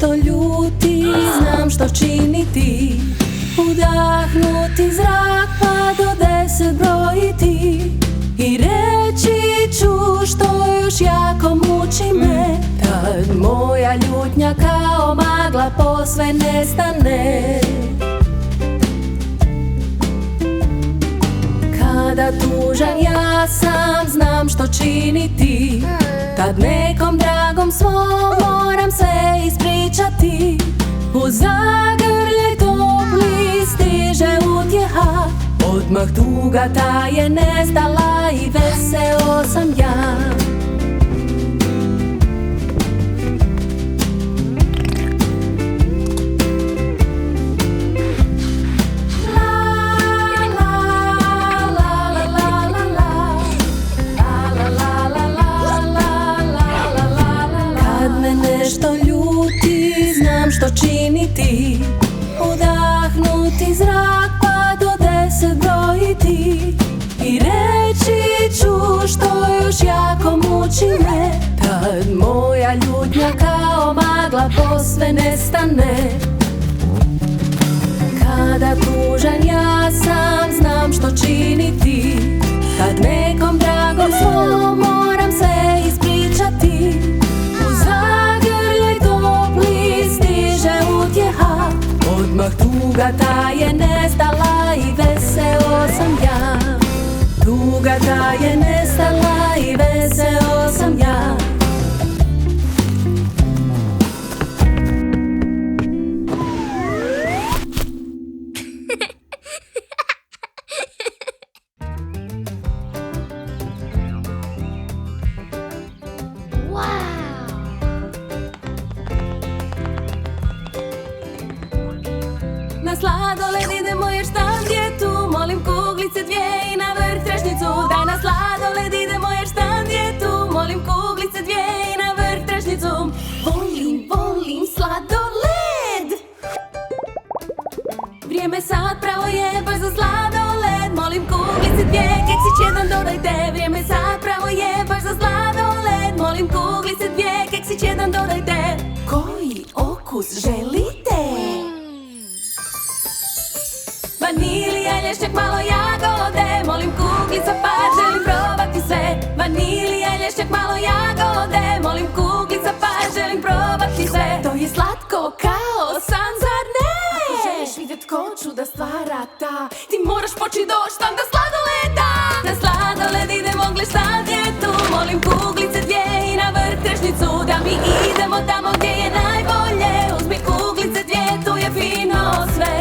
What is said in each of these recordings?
nešto ljuti, znam što činiti. Udahnuti zrak pa do 10 brojiti i reći ću što još jako muči me. Tad moja ljutnja kao magla posve nestane. Kada tužan ja sam znam što činiti. Tad nekom dragom svom moram sve ispričati. U zagrljaj topli stiže utjeha, odmah tuga ta je nestala i veseo sam ja. Nešto ljuti, znam što činiti. Udahnuti zrak pa do 10 brojiti i reći ću što još jako muči me. Tad moja ljutnja kao magla posve nestane. Kada tužan ja sam znam što činiti. Kad nekom dragom svom moram sve ispričati. Odmah tuga ta je nestala i veseo sam ja. Tuga ta je nestala i veseo sam ja. Na sladoled idemo jer štand je tu, molim kuglice dvije i na vrh trešnjicu. Daj na sladoled idemo jer štand je tu, molim kuglice dvije i na vrh trešnjicu. Volim sladoled. Vrijeme sad pravo je baš za sladoled, molim kuglice dvije, keksić jedan dodajte. Vrijeme sad pravo je baš za sladoled, molim kuglice dvije, keksić jedan dodajte. Koji okus želite? Vanilija, lješnjak, malo jagode, molim kuglica pa želim probati sve. Vanilija, lješnjak, malo jagode, molim kuglica pa želim probati sve. To je slatko kao san, zar ne? Ako želiš vidjet ko čuda stvara ta, ti moraš poći do štanda sladoleda. Na sladoled idemo, gle štand je tu, molim kuglice dvije i na vrh trešnjicu. Da mi idemo tamo gdje je najbolje, uzmi kuglice dvije, tu je fino sve.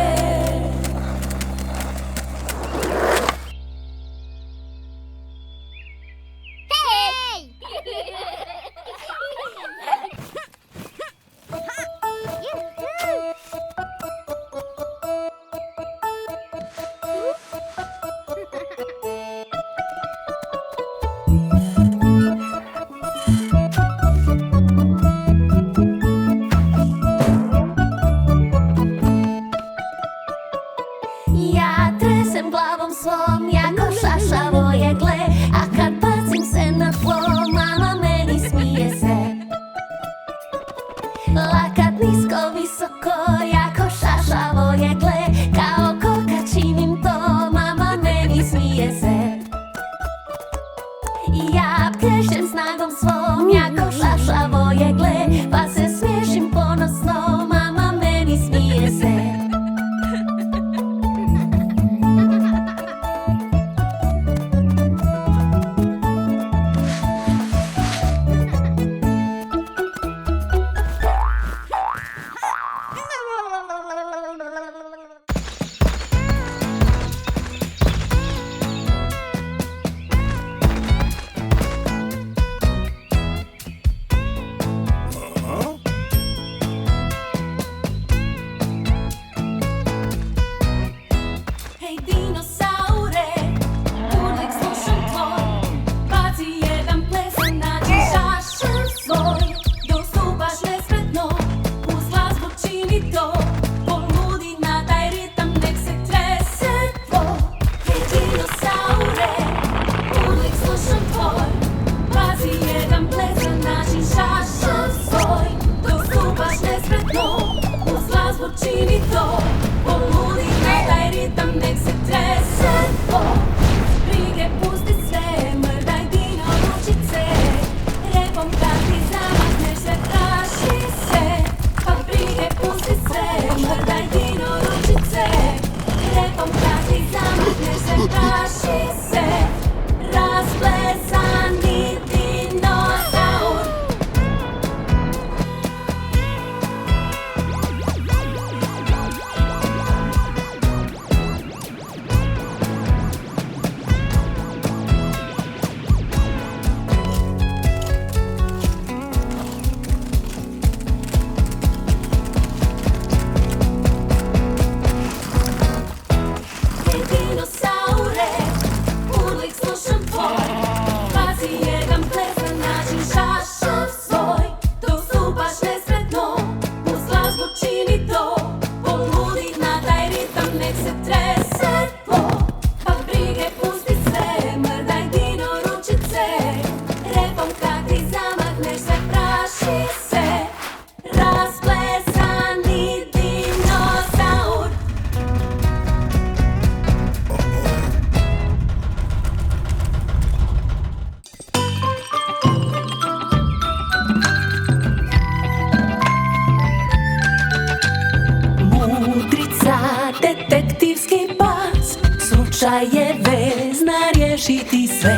je vezna riješiti sve.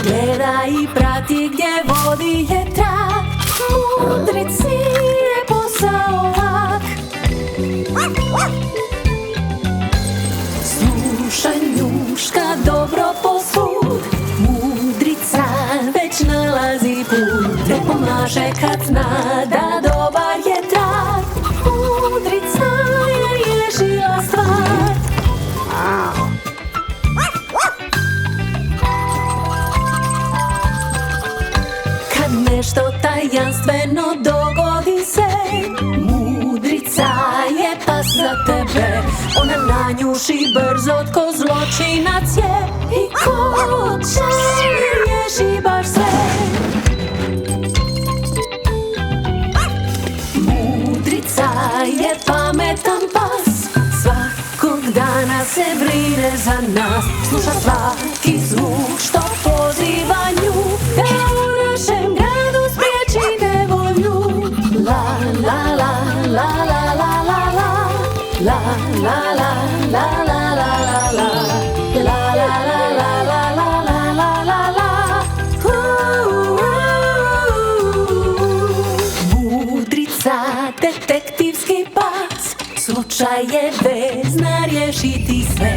Gledaj i prati gdje vodi je trag. Mudrici je posao lak. Slušaj njuška dobro posud. Mudrica već nalazi put. Te pomaže kad zna da dobar je trag. Mudrica je riješila stvar. Kad nešto tajanstveno dogodi se, mudrica je pas za tebe. Ona nanjuši brzo tko zločinac je i ko će riješi baš sve. Mudrica je pametan pas, svakog dana se brine za nas. Sluša svaki zvuk što poziva nju, da u našem gradu spriječi nevolju. La la la la la la la la, la la la la la la la la, la la la la la la la la la. Mudrica, detektivski pas, slučaj je vezna riješiti sve.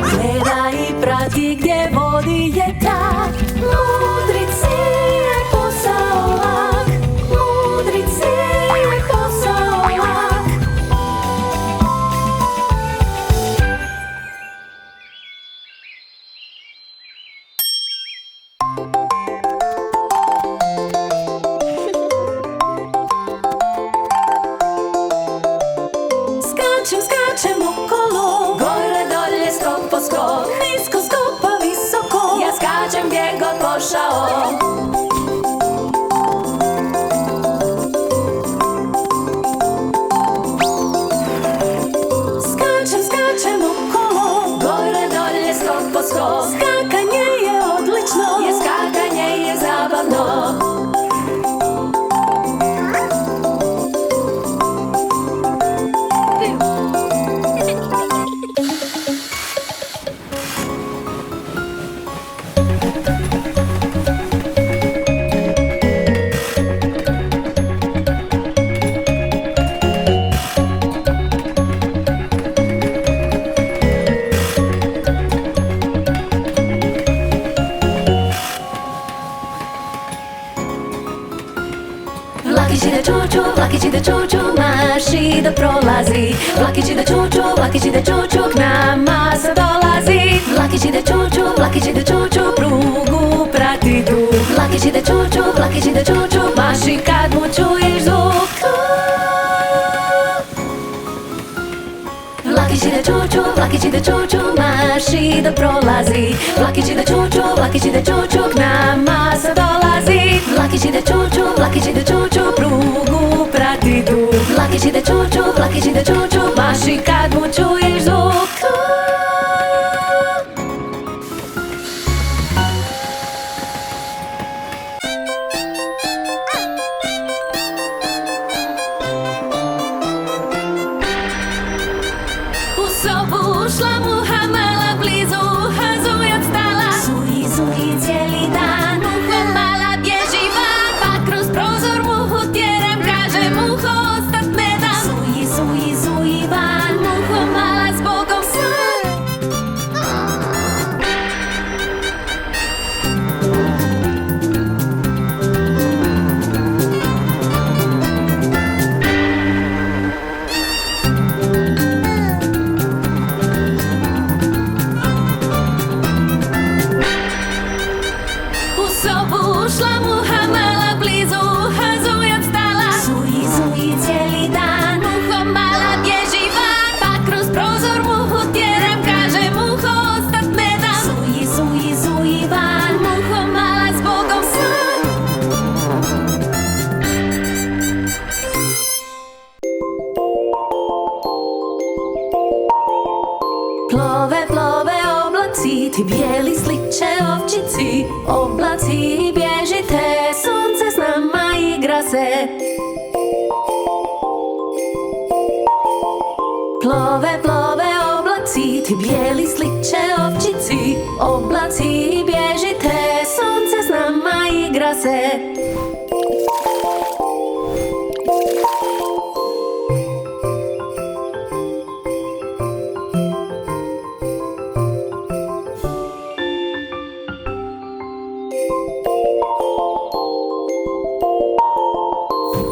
Gledaj i prati gdje vodi je trag. Mudrici je posao lak. Mudrici je posao lak. Skačem, skačem okolo, gore dolje skok po skok, nisko skok pa visoko. Ja skačem gdje god pošao. Skačem, skačem okolo, gore dolje skok po skok. Skakanje je odlično, je skakanje je zabavno. Vlakić ide čuču, vlakić ide čuču, maši da prolazi. Vlakić ide čuču, vlakić ide čuču, k nama sad dolazi. Vlakić ide čuču, vlakić ide čuču, prugu prati tu. Vlakić ide čuču, vlakić ide čuču, maši kad mu čuješ zvuk. Vlakić ide čuču, vlakić ide čuču, maši da prolazi. Vlakić ide čuču, vlakić ide čuču, k nama sad dolazi. Vlakić ide čuču, vlakić ide čuču, prugu prati tu. Vlakić ide čuču, vlakić ide čuču, maši kad mu čuješ zvuk. U sobu ušla muha mala, blizu uha zujac stala. Zuji, zuji cijeli dan, muha mala bježi van, pa kroz prozor muhu tjeram, kaže muho ostat ne dam. Zuji, zuji, zuji van, muho mala s Bogom sam. U sobu ušla muha mala, blizu uha zujac stala. Zuji, zuji cijeli dan, muho mala bježi van, pa kroz prozor muhu tjeram, kaže muho ostat ne dam. Zuji, zuji, zuji van, muho mala s Bogom sam. Plove, plove oblaci, ti bijeli sliče ovčici. Oblaci bježite, sunce s nama igra se. Plove, plove oblaci, ti bijeli sliče ovčici, oblaci bježite, sunce s nama igra se.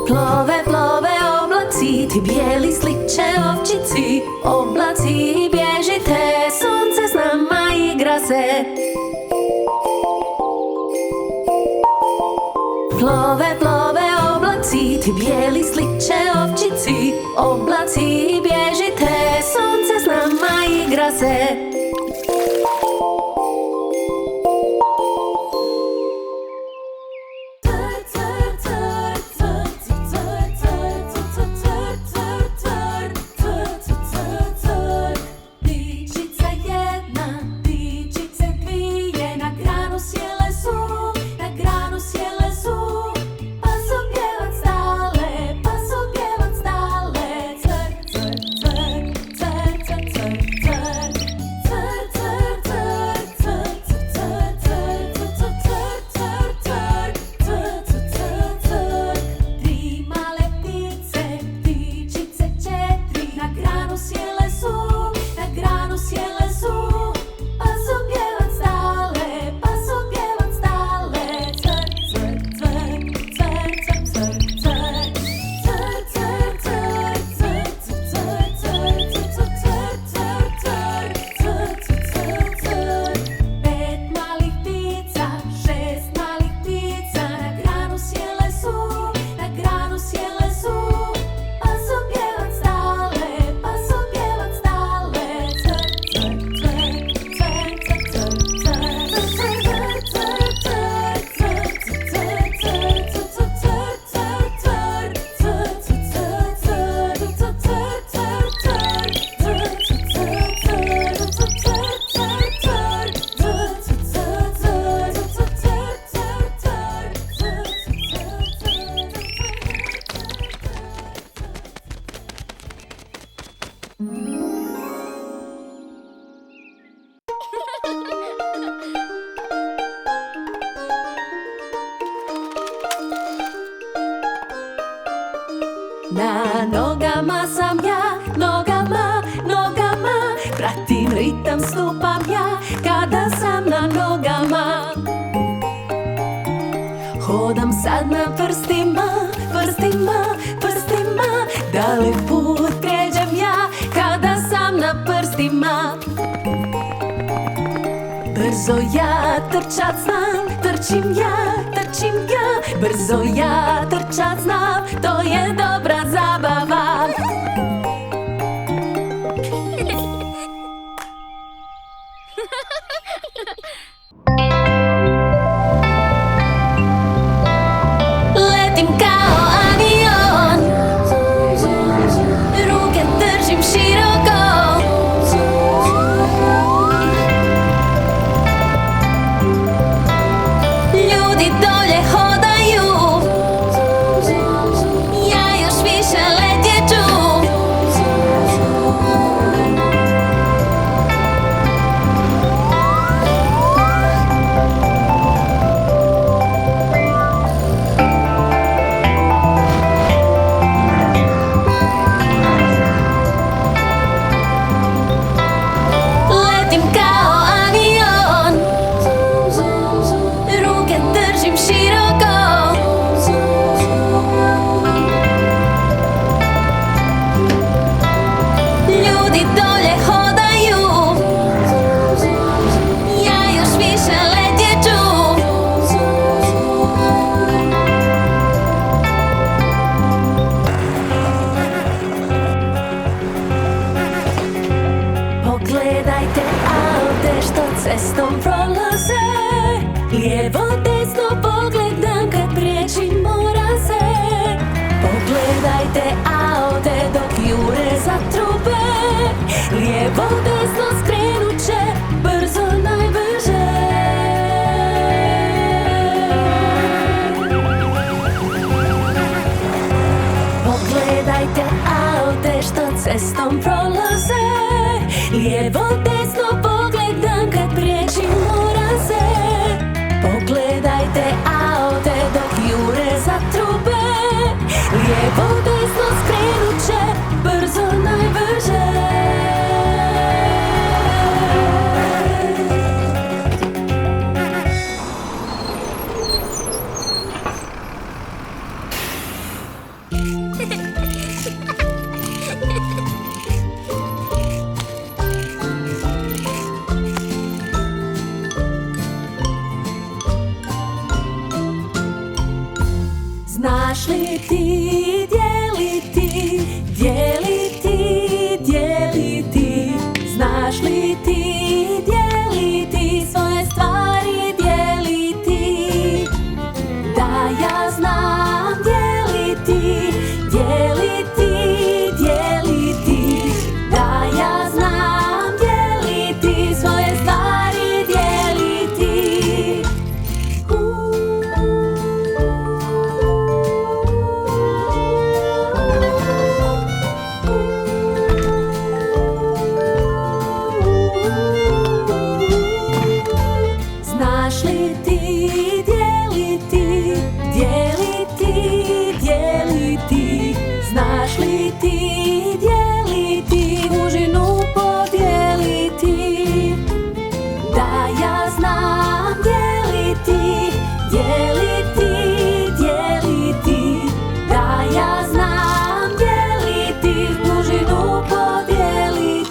Plove, plove oblaci, ti bijeli sliče ovčici, oblaci bježite, sunce s nama igra se. Plove, plove oblaci, ti bijeli sliče ovčici, oblaci bježite, sunce s nama igra se. Na nogama sam ja, nogama, nogama, pratim ritam, stupam ja kada sam na nogama. Hodam sad na prstima, prstima, prstima, da li put pređem ja kada sam na prstima. Brzo ja trčat znam, trčim ja, trčim ja, brzo ja trčat znam, to je dobra zabava. Letim kao avion, ruke držim široko. Ljudi dolje hodaju, ja još više letjet ću. Letim kao avion, ruke držim široko. Ljudi dolje hodaju, ja još više letjet ću. Pogledajte aute što cestom prolaze, lijevo desno pogledam kad prijeći mora se. Pogledajte aute dok jure za trube, lijevo desno skrenut će brzo najbrže. Pogledajte aute što cestom prolaze, Lijevo desno pogledam kad priječim moram se. Pogledajte aute dok jure za trube. Lijevo desno skrenut će brzo najbrže. Znaš li ti dijeliti, dijeliti, dijeliti? Znaš li ti dijeliti, svoje stvari dijeliti? Da ja znam dijeliti, dijeliti, dijeliti. Da ja znam dijeliti, svoje stvari dijeliti. Znaš li ti dijeliti, dijeliti, dijeliti? Znaš li ti dijeliti, užinu podijeliti? Da ja znam dijeliti, dijeliti, dijeliti. Da ja znam dijeliti, užinu podijeliti.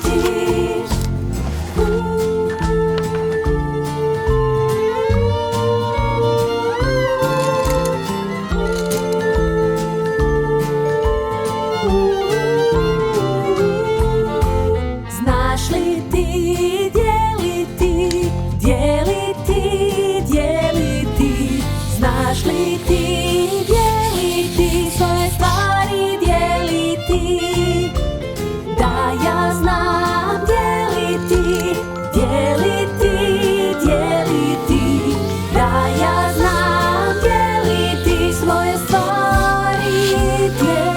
Znaš li ti dijeliti, dijeliti, dijeliti? Znaš li ti dijeliti, svoje stvari dijeliti? Da ja znam dijeliti, dijeliti, dijeliti. Da ja znam dijeliti, svoje stvari dijeliti.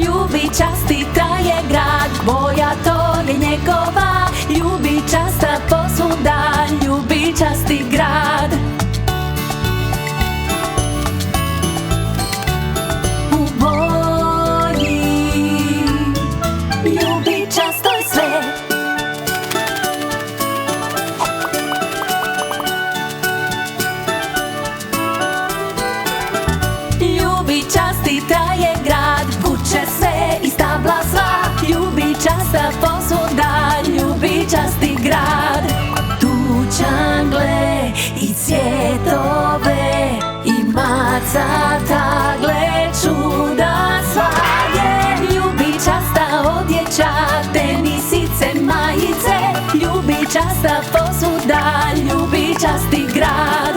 Ljubičastita je grad, boja tornjekova. Ljubičasta posvuda, ljubičasti grad. U boji ljubičastoj sve. Ljubičastita je grad, kuće sve i stabla sva. Ljubičasta posvuda, ljubičasti grad. Tučangle i cvjetove i macata, gle čuda svagdje. Ljubičasta odjeća, tenisice, majice. Ljubičasta posvuda, ljubičasti grad.